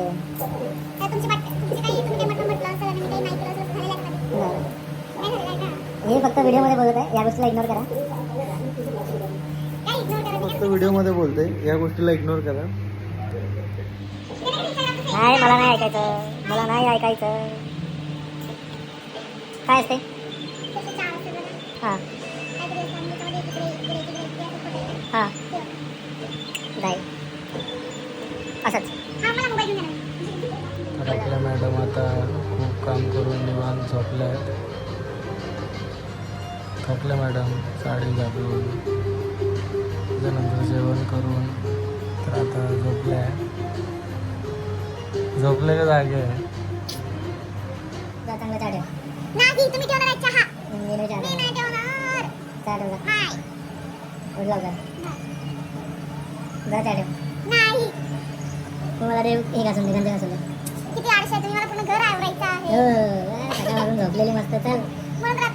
असते. हे फक्त व्हिडिओ मध्ये बोलत आहे, या गोष्टीला इग्नोर करा. फक्त व्हिडिओ मध्ये बोलते, या गोष्टीला इग्नोर करा. नाही, मला नाही ऐकायचं, मला नाही ऐकायचं. काय असते? हां हां नाही असंच. तर आपल्या मॅडम आता खूप काम करून निवांत झोपल्या आहेत. थकल्या मॅडम, साडी घालून त्याच्यानंतर जेवण करून तर आता झोपल्या. झोपलेल्या जागे आहे. जा चांगला चहा ठेव. नाही तुम्ही ठेवणार आहे चहा. मी नाही चहा मी नाही ठेवणार. चहा ठेव जा. नाही. उठ लवकर. जा चहा ठेव. नाही. तू मला देव हे घासून दे, गंज घासून दे. किती आळशी आहे तुम्ही, मला पूर्ण घर आवरायचं आहे. सकाळ मारून झोपलेली मस्त. चल म्हणून तर